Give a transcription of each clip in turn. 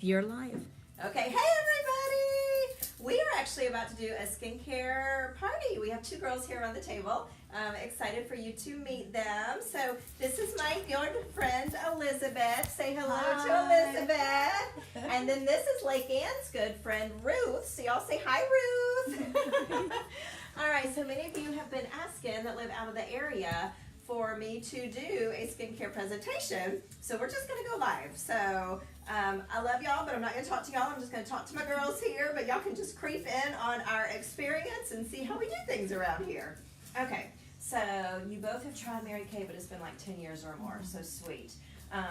You're live. Okay, hey everybody! We are actually about to do a skincare party. We have two girls here on the table. Excited for you to meet them. So this is my good friend Elizabeth. Say hello to Elizabeth. And then this is Lake Ann's good friend Ruth. So y'all say hi, Ruth. All right, so many of you have been asking that live out of the area for me to do a skincare presentation. So we're just gonna go live. So I love y'all, but I'm not gonna talk to y'all. I'm just gonna talk to my girls here, but y'all can just creep in on our experience and see how we do things around here. Okay, so you both have tried Mary Kay, but it's been like 10 years or more, so sweet.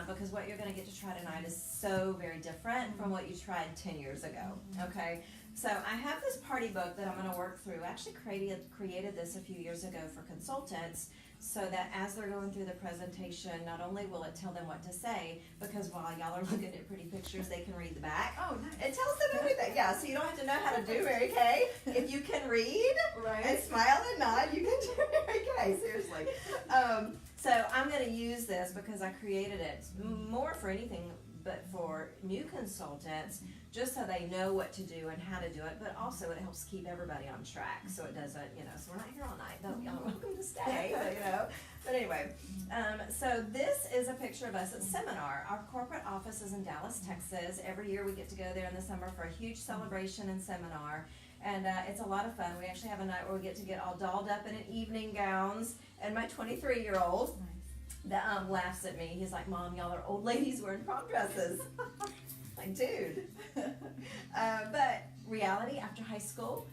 Because what you're gonna get to try tonight is so very different from what you tried 10 years ago, okay? So I have this party book that I'm gonna work through. I actually created this a few years ago for consultants, so that as they're going through the presentation, not only will it tell them what to say, because while y'all are looking at pretty pictures, they can read the back. Oh, nice. It tells them everything, yeah, so you don't have to know how to do Mary Kay. If you can read and smile and nod, you can do Mary Kay, seriously. So I'm gonna use this because I created it more for anything but for new consultants, just so they know what to do and how to do it, but also it helps keep everybody on track, so it doesn't, so we're not here all night, though y'all are welcome to stay, but anyway, so this is a picture of us at Seminar. Our corporate office is in Dallas, Texas. Every year we get to go there in the summer for a huge celebration and seminar, and it's a lot of fun. We actually have a night where we get to get all dolled up in evening gowns, and my 23-year-old that laughs at me. He's like, "Mom, y'all are old ladies wearing prom dresses." Like, dude. But reality, after high school,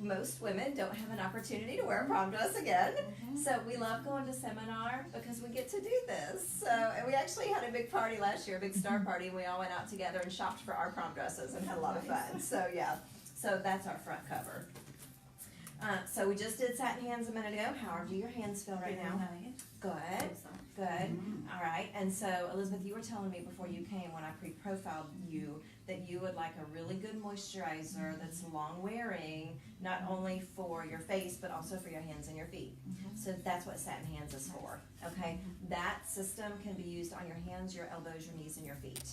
most women don't have an opportunity to wear a prom dress again. So we love going to Seminar because we get to do this. So, and we actually had a big party last year, a big star party, and we all went out together and shopped for our prom dresses and had a lot of fun. So yeah, so that's our front cover. So we just did satin hands a minute ago. How do your hands feel right now? Good, good. All right, and so Elizabeth, you were telling me before you came, when I pre-profiled you, that you would like a really good moisturizer that's long wearing, not only for your face, but also for your hands and your feet. So that's what satin hands is for, okay? That system can be used on your hands, your elbows, your knees, and your feet.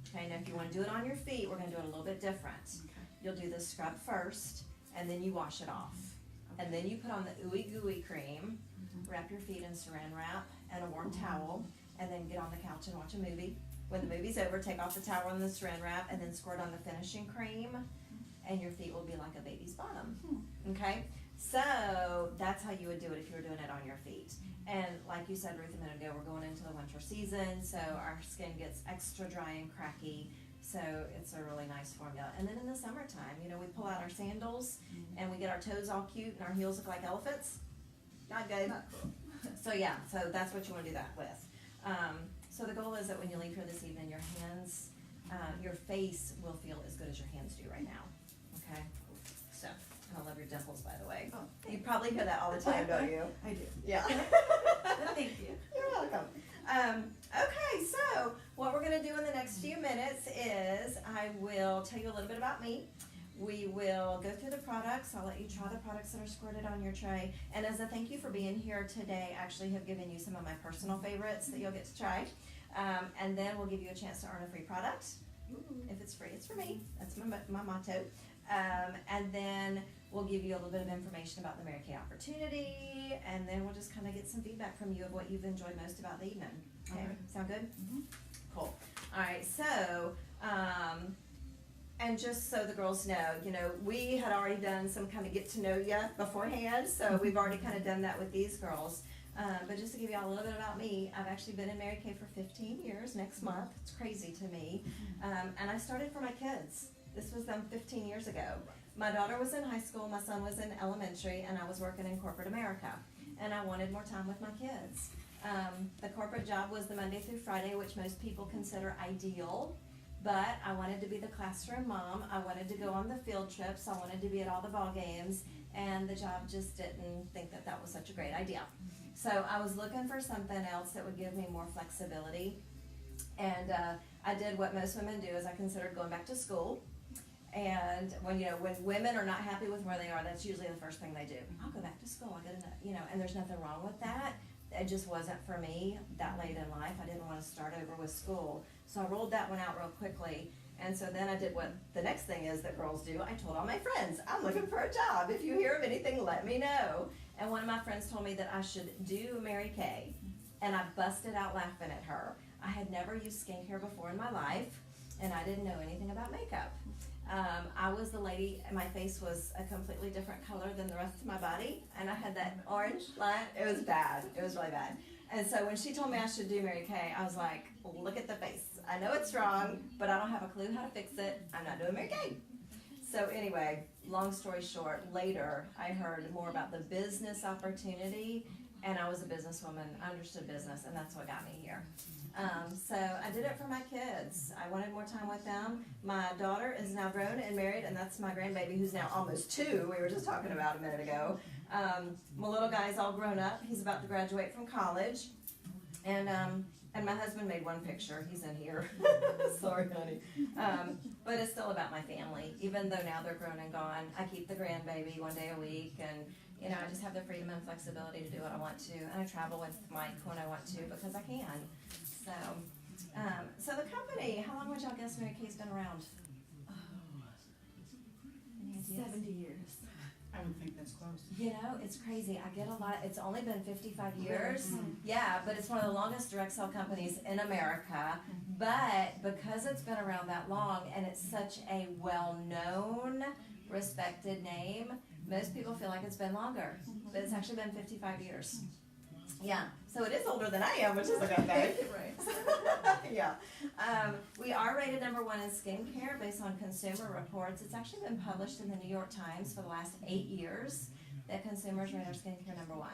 Okay, now if you want to do it on your feet, we're gonna do it a little bit different. You'll do the scrub first, and then you wash it off. And then you put on the ooey gooey cream, wrap your feet in saran wrap and a warm towel, and then get on the couch and watch a movie. When the movie's over, take off the towel and the saran wrap, and then squirt on the finishing cream, and your feet will be like a baby's bottom. Okay? So that's how you would do it if you were doing it on your feet. And like you said, Ruth, a minute ago, we're going into the winter season, so our skin gets extra dry and cracky. So it's a really nice formula. And then in the summertime, we pull out our sandals and we get our toes all cute and our heels look like elephants. Not good. Not cool. So yeah, so that's what you want to do that with. So the goal is that when you leave here this evening, your hands, your face will feel as good as your hands do right now. Okay? So, I love your dimples, by the way. Oh, you probably hear that all the time, don't you? I do. Yeah. Thank you. You're welcome. Okay, so what we're going to do in the next few minutes is I will tell you a little bit about me. We will go through the products. I'll let you try the products that are squirted on your tray. And as a thank you for being here today, I actually have given you some of my personal favorites that you'll get to try. And then we'll give you a chance to earn a free product. If it's free, it's for me. That's my motto. And then we'll give you a little bit of information about the Mary Kay opportunity, and then we'll just kind of get some feedback from you of what you've enjoyed most about the evening. Okay, sound good? Cool. All right, so, and just so the girls know, we had already done some kind of get to know you beforehand, so we've already kind of done that with these girls. But just to give you all a little bit about me, I've actually been in Mary Kay for 15 years next month. It's crazy to me. And I started for my kids. This was 15 years ago. My daughter was in high school, my son was in elementary, and I was working in corporate America. And I wanted more time with my kids. The corporate job was the Monday through Friday, which most people consider ideal. But I wanted to be the classroom mom. I wanted to go on the field trips. I wanted to be at all the ball games. And the job just didn't think that that was such a great idea. So I was looking for something else that would give me more flexibility. And I did what most women do, is I considered going back to school. And when women are not happy with where they are, that's usually the first thing they do. I'll go back to school. I get and there's nothing wrong with that. It just wasn't for me that late in life. I didn't want to start over with school. So I rolled that one out real quickly. And so then I did what the next thing is that girls do. I told all my friends, I'm looking for a job. If you hear of anything, let me know. And one of my friends told me that I should do Mary Kay. And I busted out laughing at her. I had never used skincare before in my life, and I didn't know anything about makeup. I was the lady, my face was a completely different color than the rest of my body, and I had that orange line. It was bad. It was really bad. And so when she told me I should do Mary Kay, I was like, look at the face. I know it's wrong, but I don't have a clue how to fix it. I'm not doing Mary Kay. So anyway, long story short, later I heard more about the business opportunity, and I was a businesswoman. I understood business, and that's what got me here. So I did it for my kids. I wanted more time with them. My daughter is now grown and married, and that's my grandbaby who's now almost 2. We were just talking about a minute ago. My little guy's all grown up. He's about to graduate from college. And my husband made one picture. He's in here. Sorry, honey. But it's still about my family. Even though now they're grown and gone, I keep the grandbaby one day a week, and you know, I just have the freedom and flexibility to do what I want to, and I travel with Mike when I want to because I can. So the company, how long would y'all guess Mary Kay's been around? Any ideas? 70 years. I would think that's close. You know, it's crazy. I get a lot. It's only been 55 years. Mm-hmm. Yeah, but it's one of the longest direct sell companies in America. But because it's been around that long and it's such a well-known, respected name, most people feel like it's been longer. But it's actually been 55 years. Yeah, so it is older than I am, which is a good thing. Right. Yeah. We are rated #1 in skincare based on consumer reports. It's actually been published in the New York Times for the last 8 years that consumers rate our skincare #1.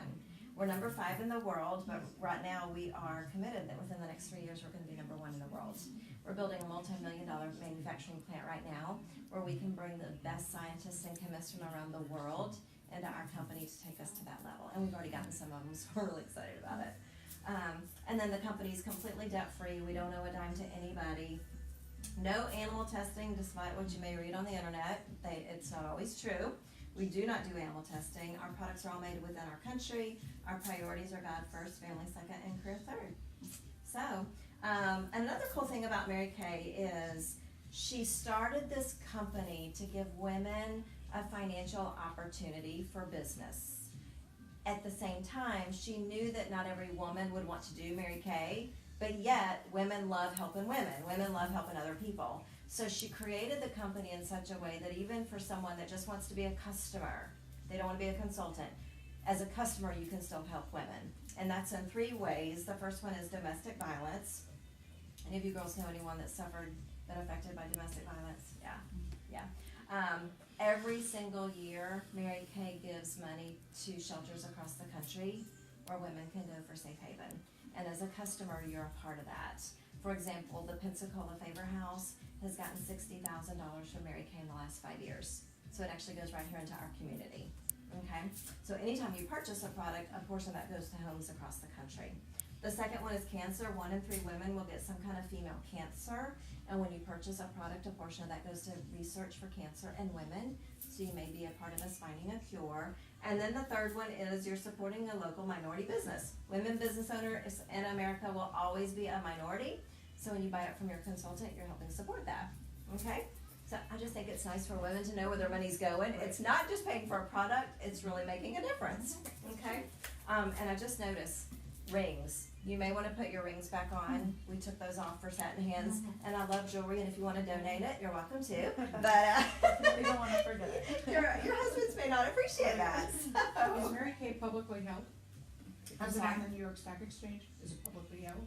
We're #5 in the world, but right now we are committed that within the next 3 years we're going to be #1 in the world. We're building a multi-million-dollar manufacturing plant right now where we can bring the best scientists and chemists from around the world into our company to take us to that level. And we've already gotten some of them, so we're really excited about it. And then the company is completely debt-free. We don't owe a dime to anybody. No animal testing, despite what you may read on the internet. It's not always true. We do not do animal testing. Our products are all made within our country. Our priorities are God first, family second, and career third. So, another cool thing about Mary Kay is she started this company to give women a financial opportunity for business. At the same time, she knew that not every woman would want to do Mary Kay, but yet women love helping women. Women love helping other people. So she created the company in such a way that even for someone that just wants to be a customer, they don't want to be a consultant, as a customer you can still help women. And that's in 3 ways. The first one is domestic violence. Any of you girls know anyone that been affected by domestic violence? Yeah. Every single year, Mary Kay gives money to shelters across the country where women can go for safe haven. And as a customer, you're a part of that. For example, the Pensacola Favor House has gotten $60,000 from Mary Kay in the last 5 years. So it actually goes right here into our community. Okay? So anytime you purchase a product, a portion of that goes to homes across the country. The second one is cancer. 1 in 3 women will get some kind of female cancer. And when you purchase a product, a portion of that goes to research for cancer in women. So you may be a part of us finding a cure. And then the third one is you're supporting a local minority business. Women business owners in America will always be a minority. So when you buy it from your consultant, you're helping support that. Okay? So I just think it's nice for women to know where their money's going. It's not just paying for a product, it's really making a difference. Okay? And I just noticed rings. You may want to put your rings back on. We took those off for satin hands, and I love jewelry, and if you want to donate it, you're welcome to. But We don't want to forget it. your husbands may not appreciate that. Is So. Mary Kay publicly held? I'm Is it sorry? on the New York Stock Exchange? Is it publicly held?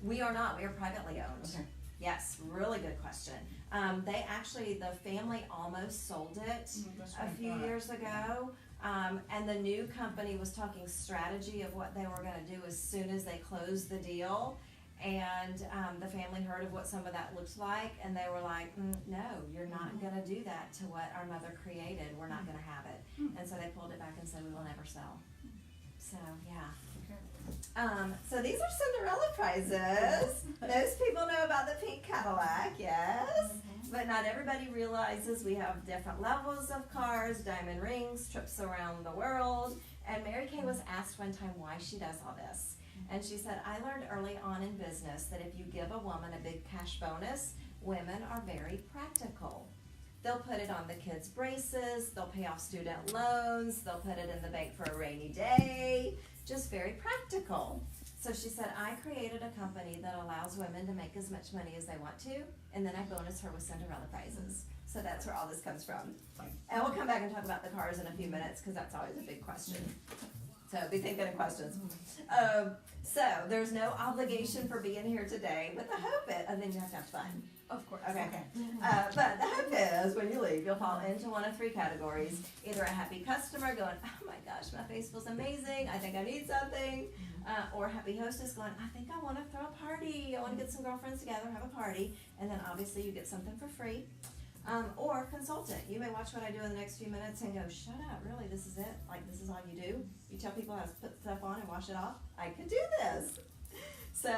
We are not. We are privately owned. Okay. Yes, really good question. The family almost sold it That's what a I few thought. years ago. And the new company was talking strategy of what they were gonna do as soon as they closed the deal. And, the family heard of what some of that looked like, and they were like, no, you're not gonna do that to what our mother created, we're not gonna have it. And so they pulled it back and said, we will never sell. So, yeah. Okay. So these are Cinderella prizes. Most people know about the pink Cadillac, yes. But not everybody realizes we have different levels of cars, diamond rings, trips around the world. And Mary Kay was asked one time why she does all this. And she said, I learned early on in business that if you give a woman a big cash bonus, women are very practical. They'll put it on the kids' braces, they'll pay off student loans, they'll put it in the bank for a rainy day, just very practical. So she said, I created a company that allows women to make as much money as they want to, and then I bonus her with Cinderella prizes. So that's where all this comes from. And we'll come back and talk about the cars in a few minutes, because that's always a big question. So be thinking of questions. So there's no obligation for being here today, but the hope is, and then you have to have fun. Of course. Okay. But the hope is, when you leave, you'll fall into one of three categories. Either a happy customer going, oh my gosh, my face feels amazing, I think I need something. Or happy hostess going, I think I want to throw a party, I want to get some girlfriends together, have a party. And then obviously you get something for free. Or consultant. You may watch what I do in the next few minutes and go, shut up, really, this is it? Like, this is all you do? You tell people how to put stuff on and wash it off? I could do this. So,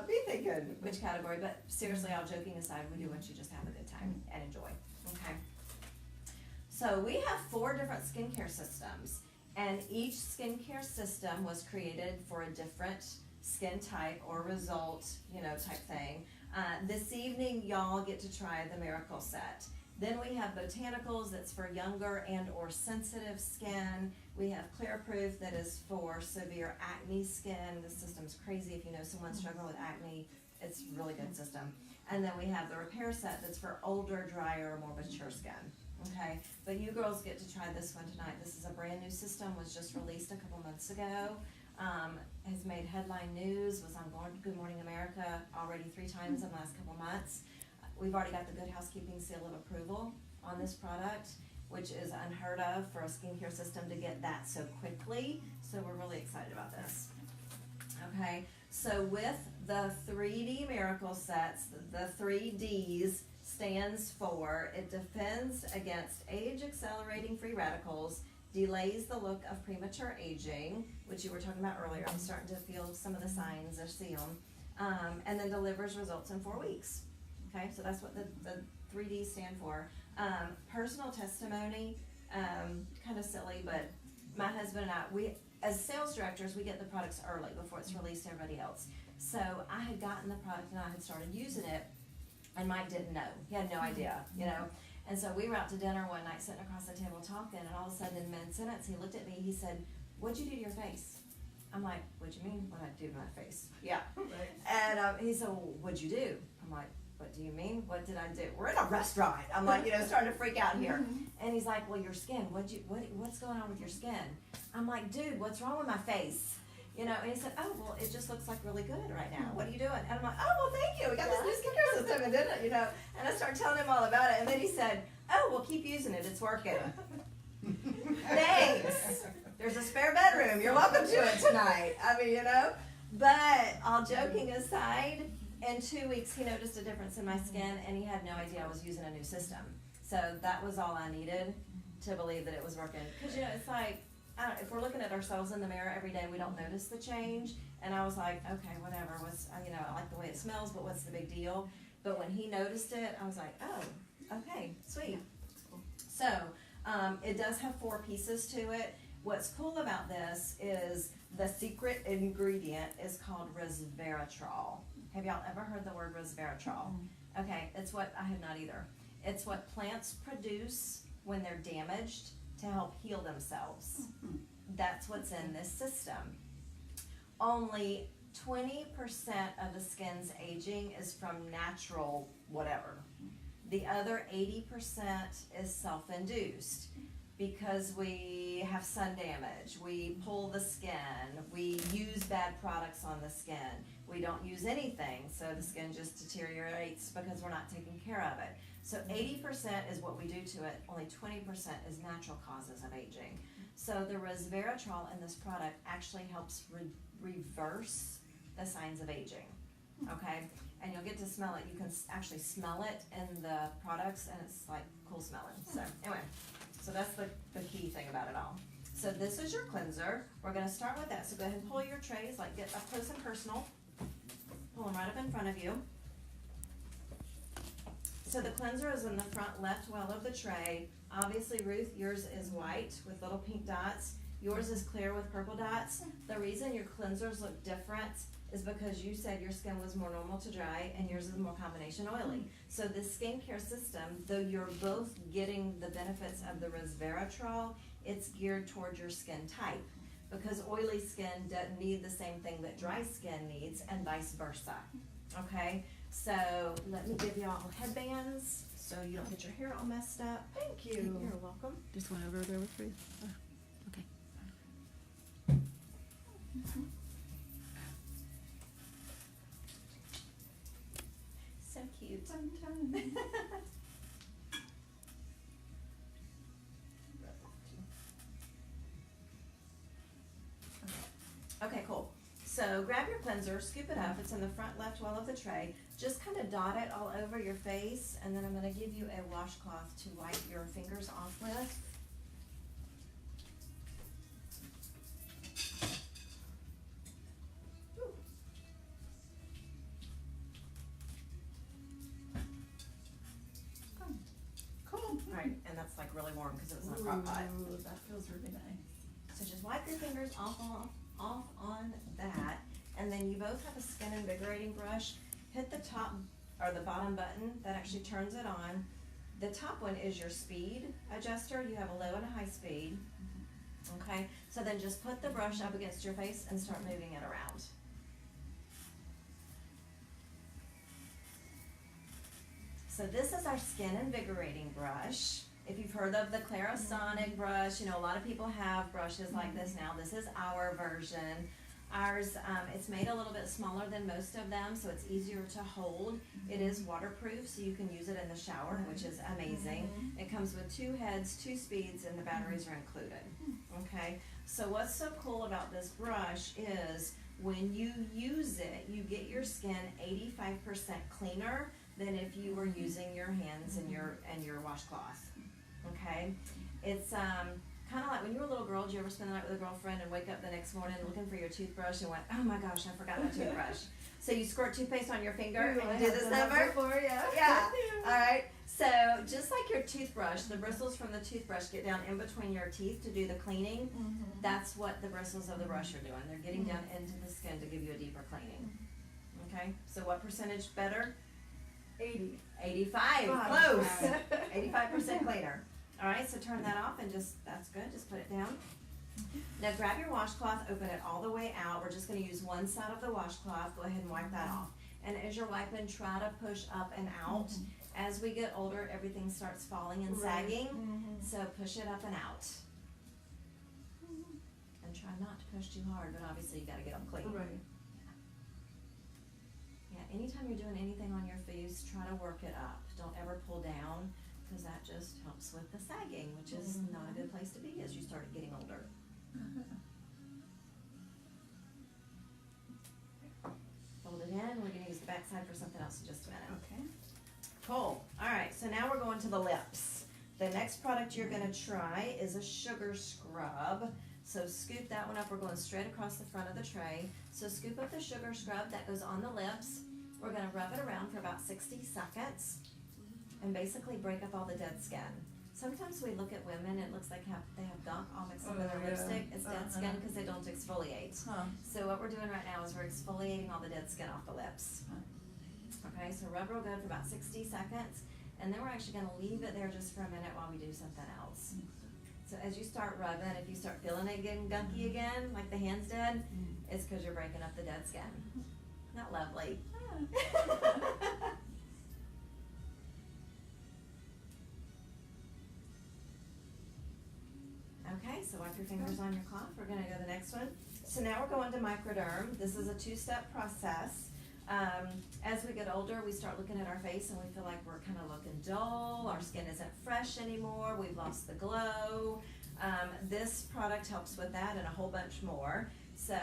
be thinking which category, but seriously, all joking aside, we do want you just to have a good time and enjoy, okay? So, we have 4 different skincare systems, and each skincare system was created for a different skin type or result, type thing. This evening, y'all get to try the Miracle Set. Then we have Botanicals, that's for younger and or sensitive skin. We have Clear Proof, that is for severe acne skin. This system's crazy. If you know someone struggling with acne, it's a really good system. And then we have the Repair Set, that's for older, drier, more mature skin. Okay, but you girls get to try this one tonight. This is a brand new system, was just released a couple months ago. Has made headline news, was on Good Morning America already 3 times in the last couple months. We've already got the Good Housekeeping seal of approval on this product, which is unheard of for a skincare system to get that so quickly. So we're really excited about this. Okay, so with the 3D Miracle Sets, the 3Ds stands for, it defends against age-accelerating free radicals, delays the look of premature aging, which you were talking about earlier. I'm starting to feel some of the signs, I see them, and then delivers results in 4 weeks. Okay, so that's what the 3D stand for. Personal testimony, kind of silly, but my husband and I, we, as sales directors, we get the products early before it's released to everybody else. So I had gotten the product and I had started using it, and Mike didn't know. He had no idea, And so we were out to dinner one night, sitting across the table talking, and all of a sudden in mid-sentence, he looked at me, he said, what'd you do to your face? I'm like, what'd you mean, what'd I do to my face? Yeah. Right. And he said, well, what'd you do? I'm like, what do you mean? What did I do? We're in a restaurant. I'm like, starting to freak out here. And he's like, well, your skin, what's going on with your skin? I'm like, dude, what's wrong with my face? And he said, oh, well, it just looks like really good right now. What are you doing? And I'm like, oh, well, thank you. We got this new skincare system, and didn't it? And I started telling him all about it. And then he said, oh, well, keep using it. It's working. Thanks. There's a spare bedroom. You're welcome to it tonight. But all joking aside, in 2 weeks, he noticed a difference in my skin, and he had no idea I was using a new system. So that was all I needed to believe that it was working. Because, it's like, if we're looking at ourselves in the mirror every day, we don't notice the change. And I was like, okay, whatever. I like the way it smells, but what's the big deal? But when he noticed it, I was like, oh, okay, sweet. So it does have 4 pieces to it. What's cool about this is the secret ingredient is called resveratrol. Have y'all ever heard the word resveratrol? Okay, it's what, I have not either. It's what plants produce when they're damaged to help heal themselves. That's what's in this system. Only 20% of the skin's aging is from natural whatever. The other 80% is self-induced because we have sun damage, we pull the skin, we use bad products on the skin, we don't use anything, so the skin just deteriorates because we're not taking care of it. So 80% is what we do to it, only 20% is natural causes of aging. So the resveratrol in this product actually helps reverse the signs of aging, okay? And you'll get to smell it. You can actually smell it in the products, and it's like cool smelling. So anyway, so that's the key thing about it all. So this is your cleanser. We're gonna start with that. So go ahead and pull your trays, like get up close and personal. Pull them right up in front of you. So the cleanser is in the front left well of the tray. Obviously, Ruth, yours is white with little pink dots. Yours is clear with purple dots. The reason your cleansers look different is because you said your skin was more normal to dry and yours is more combination oily. So this skincare system, though you're both getting the benefits of the resveratrol, it's geared toward your skin type. Because oily skin doesn't need the same thing that dry skin needs, and vice versa. Okay, so let me give y'all headbands so you don't get your hair all messed up. Thank you. You're welcome. Just one over there with Ruth. Oh, okay. So cute. Okay, cool. So grab your cleanser, scoop it up. It's in the front left wall of the tray. Just kind of dot it all over your face, and then I'm going to give you a washcloth to wipe your fingers off with. Cool. All right, and that's like really warm because it was in a crock pot. Ooh, that feels really nice. So just wipe your fingers off on that, and then you both have a skin invigorating brush. Hit the top or the bottom button that actually turns it on. The top one is your speed adjuster. You have a low and a high speed. Okay, so then just put the brush up against your face and start moving it around. So this is our skin invigorating brush. If you've heard of the Clarisonic brush, you know, a lot of people have brushes like this now. This is our version. Ours, it's made a little bit smaller than most of them, so it's easier to hold. It is waterproof, so you can use it in the shower, which is amazing. It comes with 2 heads, 2 speeds, and the batteries are included. Okay, so what's so cool about this brush is when you use it, you get your skin 85% cleaner than if you were using your hands and your washcloth. Okay, it's kind of like when you were a little girl. Did you ever spend the night with a girlfriend and wake up the next morning looking for your toothbrush and went, oh my gosh, I forgot my toothbrush. So you squirt toothpaste on your finger and you do this number? Before, yeah. Yeah. All right. So just like your toothbrush, the bristles from the toothbrush get down in between your teeth to do the cleaning. That's what the bristles of the brush are doing. They're getting down into the skin to give you a deeper cleaning. Okay. So what percentage better? 80. 85. Close. 85% cleaner. All right, so turn that off and that's good, just put it down. Now grab your washcloth, open it all the way out. We're just gonna use one side of the washcloth. Go ahead and wipe that off. And as you're wiping, try to push up and out. As we get older, everything starts falling and sagging, so push it up and out. And try not to push too hard, but obviously you gotta get them clean. Right. Yeah, anytime you're doing anything on your face, try to work it up. Don't ever pull down, because that just helps with the sagging, which is not a good place to be as you start getting older. Fold it in. We're gonna use the back side for something else in just a minute. Okay. Cool. All right, so now we're going to the lips. The next product you're gonna try is a sugar scrub. So scoop that one up. We're going straight across the front of the tray. So scoop up the sugar scrub that goes on the lips. We're gonna rub it around for about 60 seconds and basically break up all the dead skin. Sometimes we look at women, it looks like they have gunk all mixed up in their lipstick. It's dead skin because they don't exfoliate. So what we're doing right now is we're exfoliating all the dead skin off the lips. Okay, so rub real good for about 60 seconds, and then we're actually gonna leave it there just for a minute while we do something else. So as you start rubbing, if you start feeling it getting gunky again, like the hands did, it's because you're breaking up the dead skin. Not lovely. Okay, so wipe your fingers on your cloth. We're gonna go to the next one. So now we're going to microderm. This is a 2-step process. As we get older, we start looking at our face and we feel like we're kind of looking dull. Our skin isn't fresh anymore. We've lost the glow. This product helps with that and a whole bunch more. So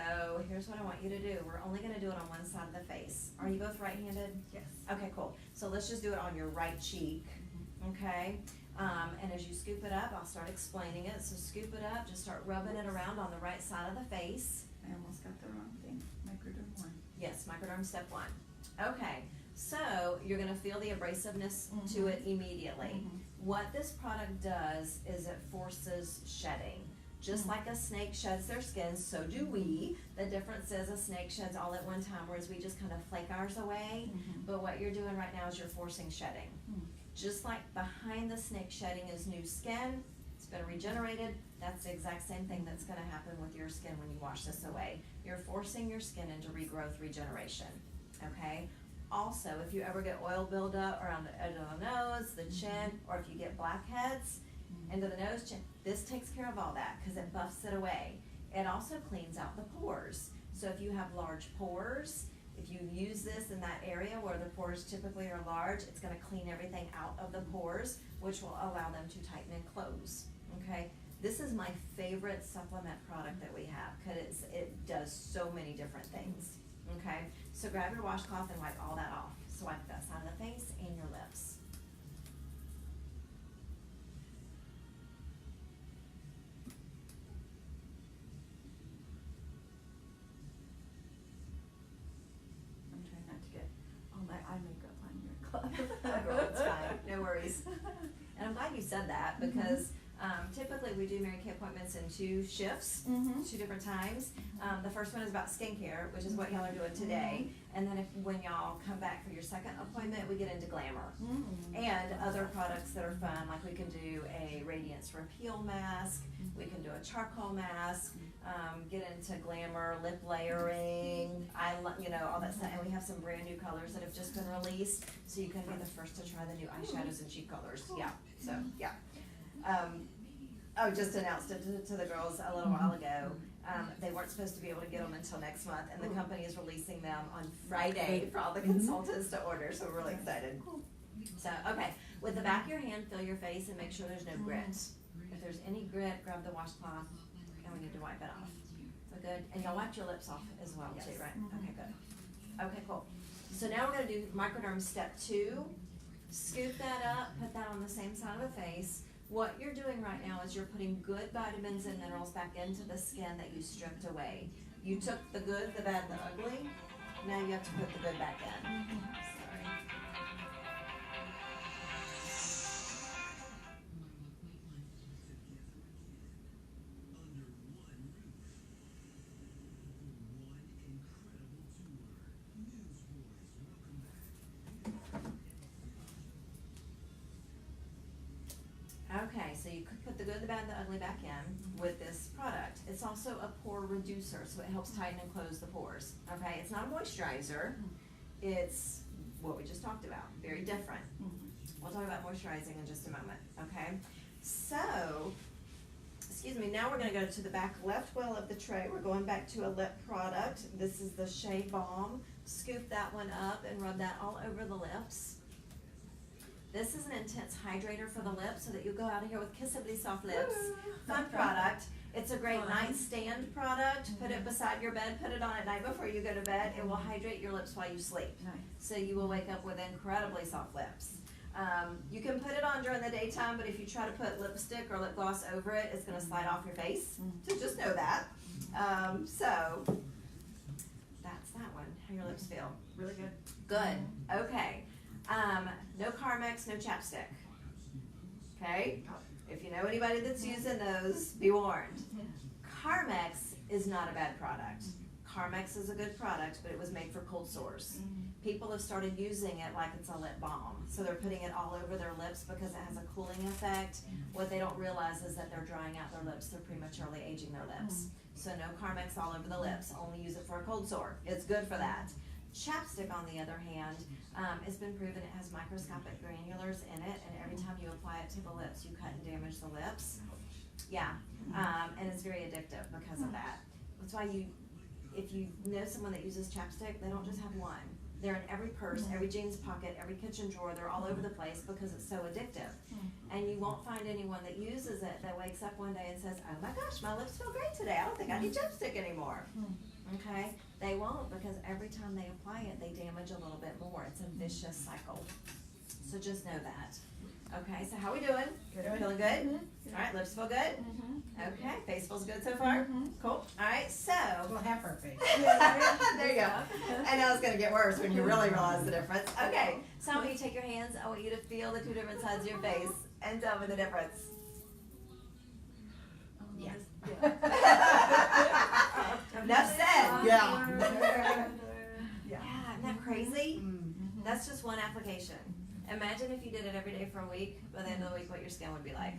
here's what I want you to do. We're only gonna do it on one side of the face. Are you both right-handed? Yes. Okay, cool. So let's just do it on your right cheek, okay? And as you scoop it up, I'll start explaining it. So scoop it up, just start rubbing it around on the right side of the face. I almost got the wrong thing. Microderm 1. Yes, microderm step 1. Okay, so you're gonna feel the abrasiveness to it immediately. What this product does is it forces shedding. Just like a snake sheds their skin, so do we. The difference is a snake sheds all at one time, whereas we just kind of flake ours away. But what you're doing right now is you're forcing shedding. Just like behind the snake shedding is new skin, it's been regenerated, that's the exact same thing that's gonna happen with your skin when you wash this away. You're forcing your skin into regrowth, regeneration, okay? Also, if you ever get oil buildup around the edge of the nose, the chin, or if you get blackheads into the nose, chin, this takes care of all that because it buffs it away. It also cleans out the pores. So if you have large pores, if you use this in that area where the pores typically are large, it's gonna clean everything out of the pores, which will allow them to tighten and close, okay? This is my favorite supplement product that we have because it does so many different things, okay? So grab your washcloth and wipe all that off. So wipe that side of the face and your lips. I'm trying not to get all my eye makeup on your glove. Oh, girl, it's fine, no worries. And I'm glad you said that because typically we do Mary Kay appointments in 2 shifts, 2 different times. The first one is about skincare, which is what y'all are doing today. And then when y'all come back for your second appointment, we get into glamour. And other products that are fun, like we can do a radiance repeal mask, we can do a charcoal mask, get into glamour, lip layering, all that stuff. And we have some brand new colors that have just been released, so you can be the first to try the new eyeshadows and cheek colors. Yeah, so, yeah. I just announced it to the girls a little while ago. They weren't supposed to be able to get them until next month, and the company is releasing them on Friday for all the consultants to order, so we're really excited. So, okay, with the back of your hand, feel your face and make sure there's no grit. If there's any grit, grab the washcloth, and we need to wipe it off. So good, and you'll wipe your lips off as well too, right? Okay, good. Okay, cool. So now we're gonna do microderm step 2. Scoop that up, put that on the same side of the face. What you're doing right now is you're putting good vitamins and minerals back into the skin that you stripped away. You took the good, the bad, the ugly. Now you have to put the good back in. Sorry. Okay, so you could put the good, the bad, the ugly back in with this product. It's also a pore reducer, so it helps tighten and close the pores. Okay, it's not a moisturizer. It's what we just talked about, very different. We'll talk about moisturizing in just a moment, okay? So, excuse me, now we're gonna go to the back left wheel of the tray. We're going back to a lip product. This is the Shea Balm. Scoop that one up and rub that all over the lips. This is an intense hydrator for the lips so that you'll go out of here with kissably soft lips. Fun product. It's a great nightstand product. Put it beside your bed. Put it on at night before you go to bed. It will hydrate your lips while you sleep. Nice. So you will wake up with incredibly soft lips. You can put it on during the daytime, but if you try to put lipstick or lip gloss over it, it's going to slide off your face. So just know that. So that's that one. How your lips feel? Really good. Good. Okay. No Carmex, no chapstick. Okay? If you know anybody that's using those, be warned. Carmex is not a bad product. Carmex is a good product, but it was made for cold sores. People have started using it like it's a lip balm. So they're putting it all over their lips because it has a cooling effect. What they don't realize is that they're drying out their lips. They're prematurely aging their lips. So no Carmex all over the lips. Only use it for a cold sore. It's good for that. Chapstick, on the other hand, it's been proven it has microscopic granulars in it, and every time you apply it to the lips, you cut and damage the lips. Yeah, and it's very addictive because of that. That's why if you know someone that uses chapstick, they don't just have one. They're in every purse, every jeans pocket, every kitchen drawer. They're all over the place because it's so addictive. And you won't find anyone that uses it that wakes up one day and says, oh my gosh, my lips feel great today. I don't think I need chapstick anymore. Okay? They won't, because every time they apply it, they damage a little bit more. It's a vicious cycle. So just know that. Okay, so how are we doing? Good. Feeling good? All right, lips feel good? Okay, face feels good so far? Cool. All right, so. Well, half our face. There you go. I know it's going to get worse when you really realize the difference. Okay, so I want you to take your hands. I want you to feel the 2 different sides of your face and tell me the difference. Yeah. Enough said. Yeah. Yeah, isn't that crazy? That's just one application. Imagine if you did it every day for a week, by the end of the week, what your skin would be like.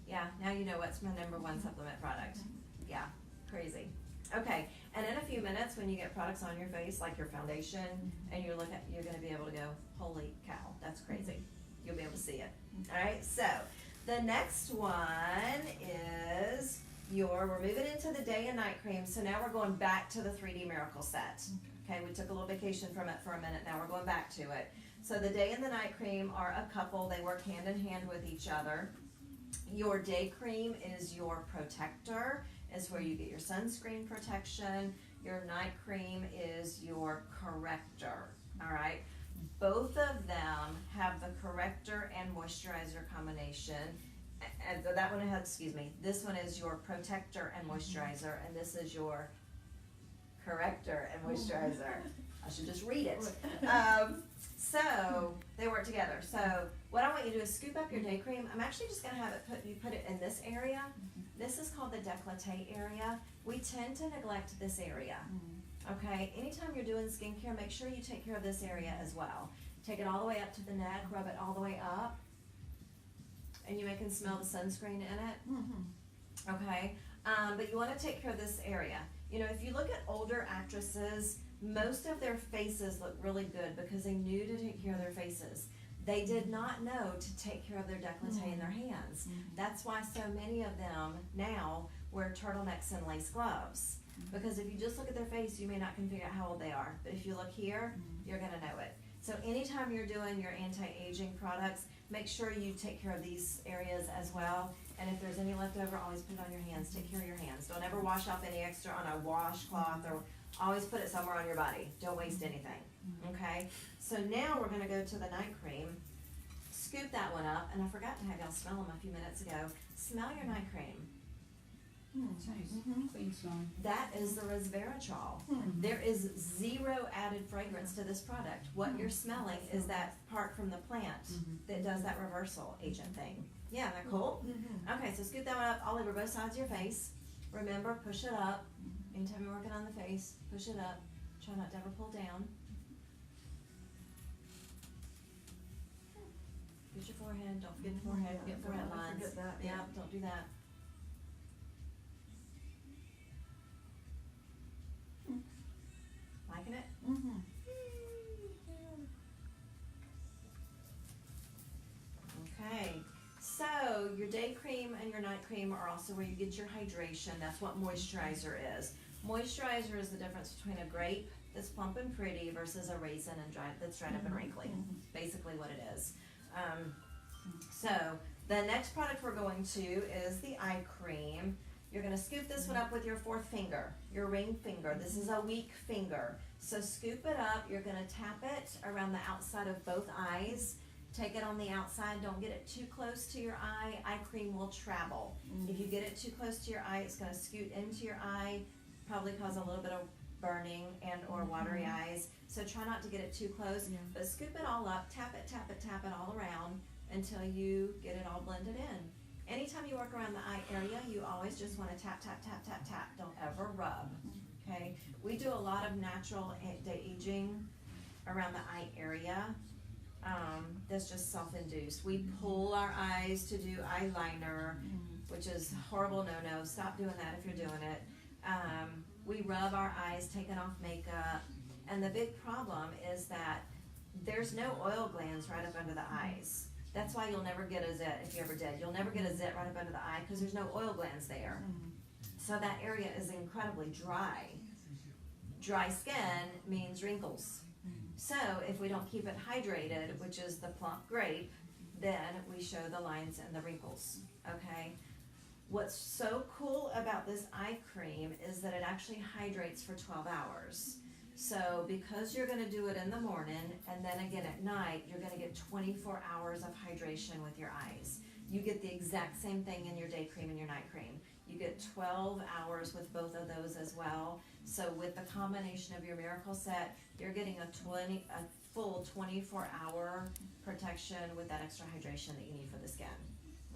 Yeah, now you know what's my #1 supplement product. Yeah, crazy. Okay, and in a few minutes, when you get products on your face, like your foundation, and you're gonna be able to go, holy cow, that's crazy. You'll be able to see it. All right, so the next one is we're moving into the day and night cream. So now we're going back to the 3D Miracle set. Okay, we took a little vacation from it for a minute. Now we're going back to it. So the day and the night cream are a couple. They work hand in hand with each other. Your day cream is your protector. Is where you get your sunscreen protection. Your night cream is your corrector. All right. Both of them have the corrector and moisturizer combination. And that one has, this one is your protector and moisturizer, and this is your corrector and moisturizer. I should just read it. So they work together. So what I want you to do is scoop up your day cream. I'm actually just gonna have you put it in this area. This is called the décolleté area. We tend to neglect this area. Okay, anytime you're doing skincare, make sure you take care of this area as well. Take it all the way up to the neck, rub it all the way up, and you can smell the sunscreen in it. Okay, but you want to take care of this area. You know, if you look at older actresses, most of their faces look really good because they knew to take care of their faces. They did not know to take care of their décolleté in their hands. That's why so many of them now wear turtlenecks and lace gloves. Because if you just look at their face, you may not can figure out how old they are. But if you look here, you're gonna know it. So anytime you're doing your anti-aging products, make sure you take care of these areas as well. And if there's any left over, always put it on your hands. Take care of your hands. Don't ever wash off any extra on a washcloth, or always put it somewhere on your body. Don't waste anything, okay? So now we're gonna go to the night cream. Scoop that one up, and I forgot to have y'all smell them a few minutes ago. Smell your night cream. It's nice. Clean smelling. That is the resveratrol. There is 0 added fragrance to this product. What you're smelling is that part from the plant that does that reversal agent thing. Yeah, isn't that cool? Okay, so scoop that one up all over both sides of your face. Remember, push it up. Anytime you're working on the face, push it up. Try not to ever pull down. Get your forehead. Don't forget the forehead. Get forehead lines. Yeah, don't do that. Liking it? Okay, so your day cream and your night cream are also where you get your hydration. That's what moisturizer is. Moisturizer is the difference between a grape that's plump and pretty versus a raisin and that's dried up and wrinkly. Basically what it is. So the next product we're going to is the eye cream. You're gonna scoop this one up with your 4th finger, your ring finger. This is a weak finger. So scoop it up, you're gonna tap it around the outside of both eyes. Take it on the outside, don't get it too close to your eye. Eye cream will travel. If you get it too close to your eye, it's gonna scoot into your eye, probably cause a little bit of burning and or watery eyes. So try not to get it too close, but scoop it all up, tap it all around until you get it all blended in. Anytime you work around the eye area, you always just want to tap, tap, tap, tap, tap. Don't ever rub, okay? We do a lot of natural aging around the eye area. That's just self-induced. We pull our eyes to do eyeliner, which is horrible no-no. Stop doing that if you're doing it. We rub our eyes, taking off makeup. And the big problem is that there's no oil glands right up under the eyes. That's why you'll never get a zit if you ever did. You'll never get a zit right up under the eye because there's no oil glands there. So that area is incredibly dry. Dry skin means wrinkles. So if we don't keep it hydrated, which is the plump grape, then we show the lines and the wrinkles, okay? What's so cool about this eye cream is that it actually hydrates for 12 hours. So because you're gonna do it in the morning and then again at night, you're gonna get 24 hours of hydration with your eyes. You get the exact same thing in your day cream and your night cream. You get 12 hours with both of those as well. So with the combination of your Miracle Set, you're getting a full 24-hour protection with that extra hydration that you need for the skin,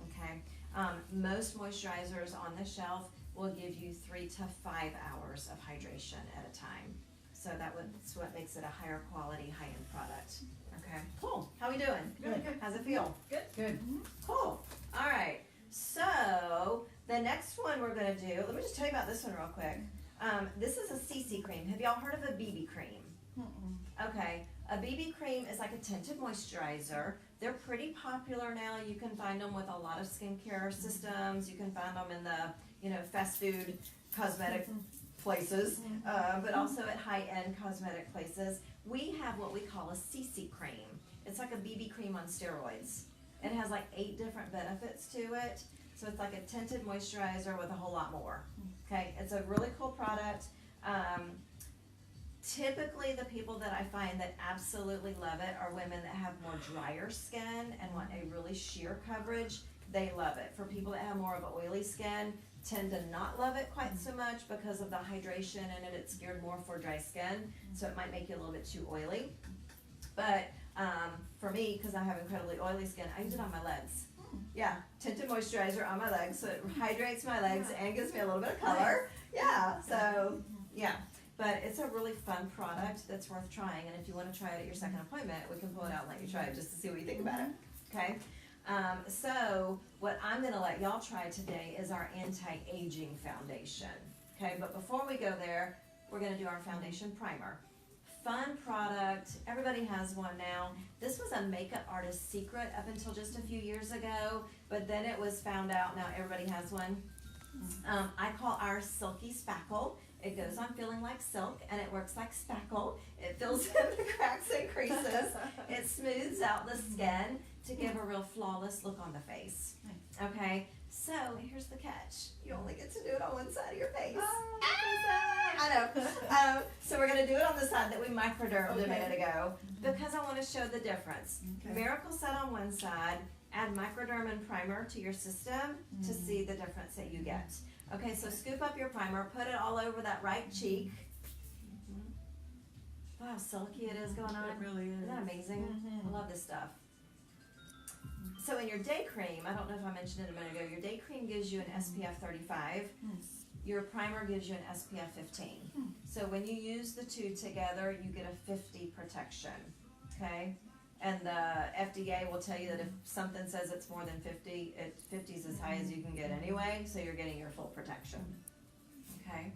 okay? Most moisturizers on the shelf will give you 3 to 5 hours of hydration at a time. So that's what makes it a higher quality, high-end product. Okay, cool. How we doing? Good. How's it feel? Good. Cool. All right. So the next one we're gonna do, let me just tell you about this one real quick. This is a CC cream. Have y'all heard of a BB cream? Okay, a BB cream is like a tinted moisturizer. They're pretty popular now. You can find them with a lot of skincare systems. You can find them in the, fast food cosmetic places, but also at high-end cosmetic places. We have what we call a CC cream. It's like a BB cream on steroids. It has like 8 different benefits to it. So it's like a tinted moisturizer with a whole lot more. Okay, it's a really cool product. Typically the people that I find that absolutely love it are women that have more drier skin and want a really sheer coverage. They love it. For people that have more of an oily skin, tend to not love it quite so much because of the hydration in it. It's geared more for dry skin, so it might make you a little bit too oily. But for me, because I have incredibly oily skin, I use it on my legs. Yeah, tinted moisturizer on my legs, so it hydrates my legs and gives me a little bit of color. Yeah, so yeah. But it's a really fun product that's worth trying, and if you want to try it at your second appointment, we can pull it out and let you try it just to see what you think about it. Okay? So what I'm going to let y'all try today is our anti-aging foundation. Okay, but before we go there, we're going to do our foundation primer. Fun product. Everybody has one now. This was a makeup artist's secret up until just a few years ago, but then it was found out now everybody has one. I call ours Silky Spackle. It goes on feeling like silk, and it works like spackle. It fills in the cracks and creases. It smooths out the skin to give a real flawless look on the face. Okay, so here's the catch. You only get to do it on one side of your face. I know. So we're going to do it on the side that we microdermed a minute ago because I want to show the difference. Miracle Set on one side, add microderm primer to your system to see the difference that you get. Okay, so scoop up your primer, put it all over that right cheek. Wow, how silky it is going on. It really is. Isn't that amazing? I love this stuff. So in your day cream, I don't know if I mentioned it a minute ago, your day cream gives you an SPF 35. Your primer gives you an SPF 15. So when you use the two together, you get a 50 protection, okay? And the FDA will tell you that if something says it's more than 50, 50 is as high as you can get anyway, so you're getting your full protection, okay?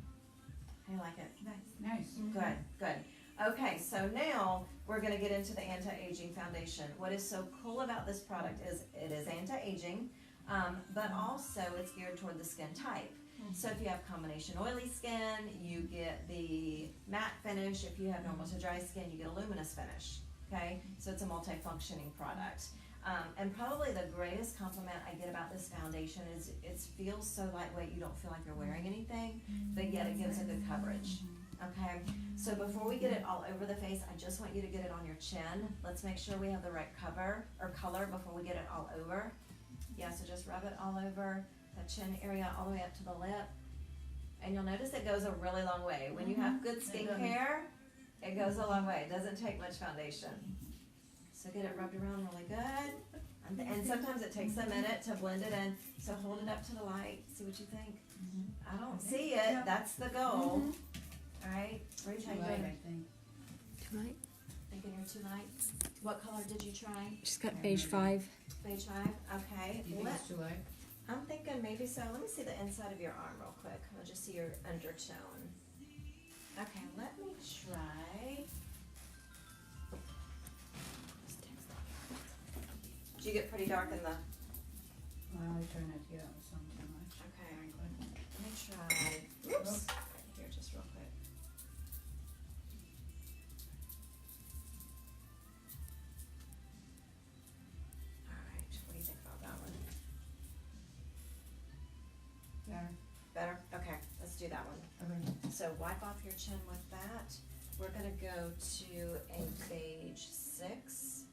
How you like it? Nice. Good, good. Okay, so now we're gonna get into the anti-aging foundation. What is so cool about this product is it is anti-aging, but also it's geared toward the skin type. So if you have combination oily skin, you get the matte finish. If you have normal to dry skin, you get a luminous finish, okay? So it's a multi-functioning product. And probably the greatest compliment I get about this foundation is it feels so lightweight, you don't feel like you're wearing anything, but yet it gives a good coverage. Okay, so before we get it all over the face, I just want you to get it on your chin. Let's make sure we have the right color before we get it all over. Yeah, so just rub it all over the chin area all the way up to the lip. And you'll notice it goes a really long way. When you have good skincare, it goes a long way. It doesn't take much foundation. So get it rubbed around really good. And sometimes it takes a minute to blend it in. So hold it up to the light. See what you think. I don't see it. That's the goal. All right. Rach, how you doing? I think. Too light? Thinking you're too light. What color did you try? Just got beige 5. Beige 5. Okay. Do you think it's too light? I'm thinking maybe so. Let me see the inside of your arm real quick. I'll just see your undertone. Okay. Let me try. Did you get pretty dark in the? Well, I try not to get out in the sun too much. Okay. Let me try. Oops. Right here, just real quick. All right. What do you think about that one? There. Better? Okay. Let's do that one. Okay. So wipe off your chin with that. We're gonna go to a beige 6.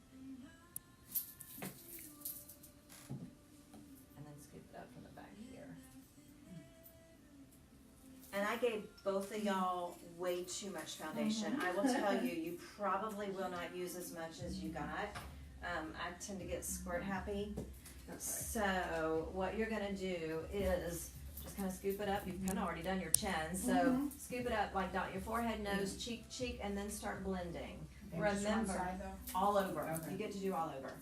And then scoop it up from the back here. And I gave both of y'all way too much foundation. I will tell you, you probably will not use as much as you got. I tend to get squirt happy. So what you're gonna do is Just kind of scoop it up. You've kind of already done your chin, so scoop it up like dot your forehead, nose, cheek, and then start blending. Okay, just one Remember, side though? all over. Okay. You get to do all over.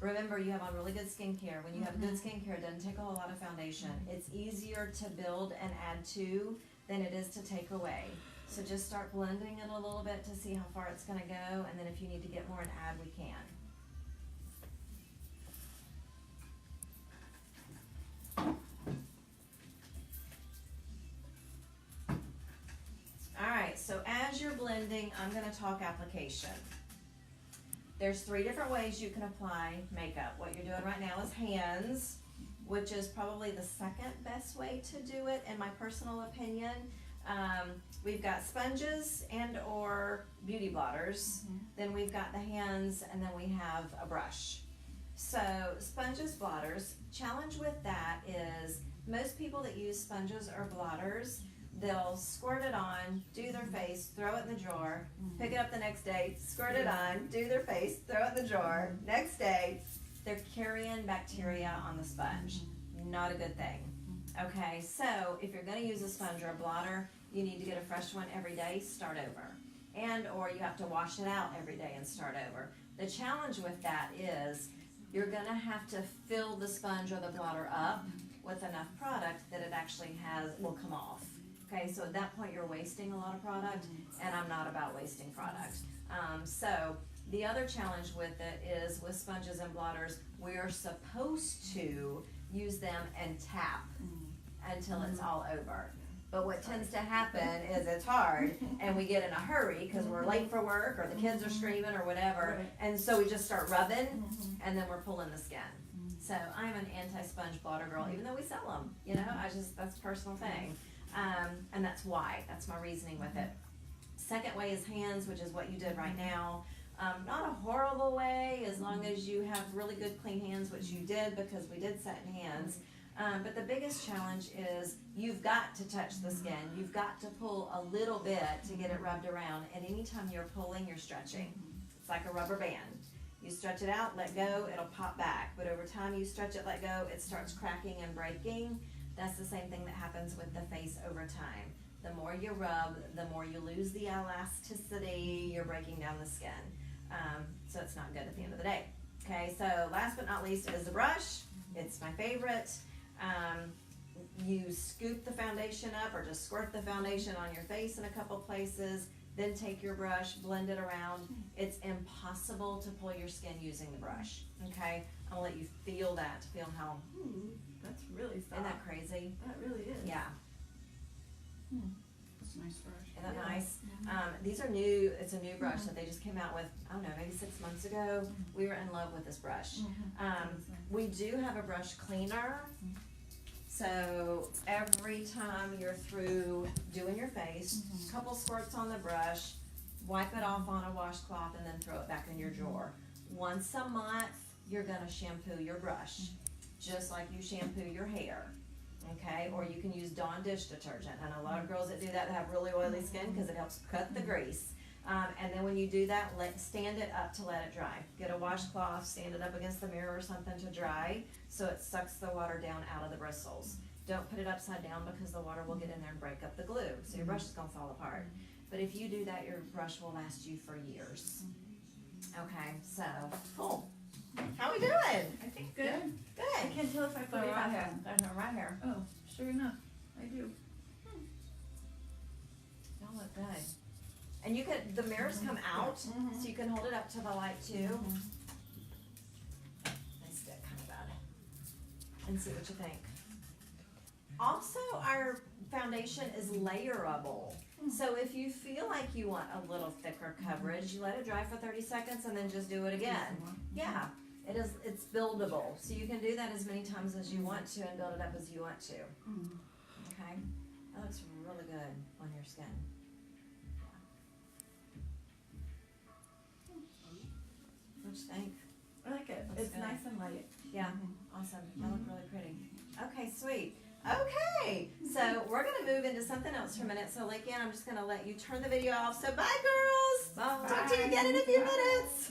Remember, you have on really good skincare. When you have good skincare, it doesn't take a whole lot of foundation. It's easier to build and add to than it is to take away. So just start blending it a little bit to see how far it's gonna go, and then if you need to get more and add, we can. Alright, so as you're blending, I'm gonna talk application. There's 3 different ways you can apply makeup. What you're doing right now is hands, which is probably the second best way to do it in my personal opinion. We've got sponges and or beauty blotters, then we've got the hands, and then we have a brush. So sponges, blotters, challenge with that is most people that use sponges or blotters, they'll squirt it on, do their face, throw it in the drawer, pick it up the next day, squirt it on, do their face, throw it in the drawer. Next day, they're carrying bacteria on the sponge. Not a good thing. Okay, so if you're gonna use a sponge or a blotter, you need to get a fresh one every day, start over. And or you have to wash it out every day and start over. The challenge with that is you're gonna have to fill the sponge or the blotter up with enough product that it actually will come off. Okay, so at that point you're wasting a lot of product, and I'm not about wasting product. So the other challenge with it is with sponges and blotters, we're supposed to use them and tap until it's all over. But what tends to happen is it's hard, and we get in a hurry because we're late for work or the kids are screaming or whatever, and so we just start rubbing, and then we're pulling the skin. So I'm an anti-sponge blotter girl, even though we sell them. You know, that's a personal thing. And that's why. That's my reasoning with it. Second way is hands, which is what you did right now. Not a horrible way, as long as you have really good clean hands, which you did because we did set in hands. But the biggest challenge is you've got to touch the skin. You've got to pull a little bit to get it rubbed around. And anytime you're pulling, you're stretching. It's like a rubber band. You stretch it out, let go, it'll pop back. But over time you stretch it, let go, it starts cracking and breaking. That's the same thing that happens with the face over time. The more you rub, the more you lose the elasticity, you're breaking down the skin. So it's not good at the end of the day. Okay, so last but not least is the brush. It's my favorite. You scoop the foundation up or just squirt the foundation on your face in a couple places, then take your brush, blend it around. It's impossible to pull your skin using the brush. Okay, I'll let you feel that, to feel how, That's really soft. isn't that crazy? That really is. Yeah. It's a nice brush. Isn't that Yeah. nice? These are new, it's a new brush that they just came out with, I don't know, maybe 6 months ago. We were in love with this brush. We do have a brush cleaner. So every time you're through doing your face, couple squirts on the brush, wipe it off on a washcloth, and then throw it back in your drawer. Once a month, you're gonna shampoo your brush, just like you shampoo your hair. Okay, or you can use Dawn dish detergent. I know a lot of girls that do that have really oily skin because it helps cut the grease. And then when you do that, stand it up to let it dry. Get a washcloth, stand it up against the mirror or something to dry, so it sucks the water down out of the bristles. Don't put it upside down because the water will get in there and break up the glue, so your brush is gonna fall apart. But if you do that, your brush will last you for years. Okay, so, cool. How we doing? I think good. I Good. can't tell if I put Oh, it right on. here, there's one right here. Oh, sure enough, I do. Y'all look good. And you can, the mirrors come out, so you can hold it up to the light too. They stick kind of bad. And see what you think. Also, our foundation is layerable. So if you feel like you want a little thicker coverage, you let it dry for 30 seconds and then just do it again. Yeah, it's buildable. So you can do that as many times as you want to and build it up as you want to. Okay, that looks really good on your skin. What you think? I like it. Looks It's good. nice and light. Yeah, awesome. That look really pretty. Okay, sweet. Okay, so we're gonna move into something else for a minute. So again, I'm just gonna let you turn the video off. So bye, girls. Bye. Talk to you again in a few minutes.